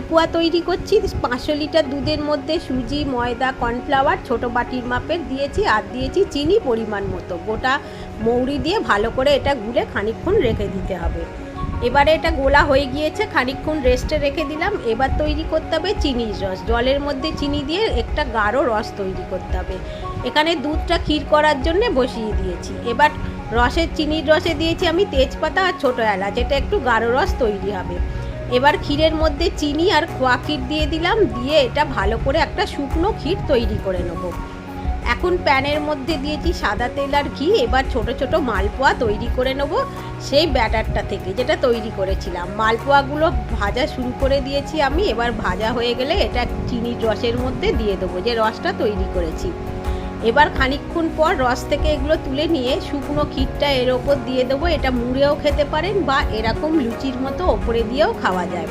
মালপোয়া তৈরি করছি। 500 লিটার দুধের মধ্যে সুজি, ময়দা, কর্নফ্লাওয়ার ছোটো বাটির মাপের দিয়েছি, আর দিয়েছি চিনি পরিমাণ মতো। গোটা মৌরি দিয়ে ভালো করে এটা গুলে খানিকক্ষণ রেখে দিতে হবে। এবারে এটা গোলা হয়ে গিয়েছে, খানিকক্ষণ রেস্টে রেখে দিলাম। এবার তৈরি করতে হবে চিনির রস। জলের মধ্যে চিনি দিয়ে একটা গাঢ় রস তৈরি করতে হবে। এখানে দুধটা ক্ষীর করার জন্য বসিয়ে দিয়েছি। এবার চিনির রসে দিয়েছি আমি তেজপাতা আর ছোটো এলাচ, এটা একটু গাঢ় রস তৈরি হবে। এবার ক্ষীরের মধ্যে চিনি আর খোয়া ক্ষীর দিয়ে দিলাম, দিয়ে এটা ভালো করে একটা শুকনো ক্ষীর তৈরি করে নেব। এখন প্যানের মধ্যে দিয়েছি সাদা তেল আর ঘি। এবার ছোট ছোট মালপোয়া তৈরি করে নেব সেই ব্যাটারটা থেকে, যেটা তৈরি করেছিলাম। মালপোয়াগুলো ভাজা শুরু করে দিয়েছি আমি। এবার ভাজা হয়ে গেলে এটা চিনির রসের মধ্যে দিয়ে দেবো, যে রসটা তৈরি করেছি। এবার খানিকক্ষণ পর রস থেকে এগুলো তুলে নিয়ে শুকনো ক্ষীরটা এর ওপর দিয়ে দেবো। এটা মুড়েও খেতে পারেন বা এরকম লুচির মতো ওপরে দিয়েও খাওয়া যায়।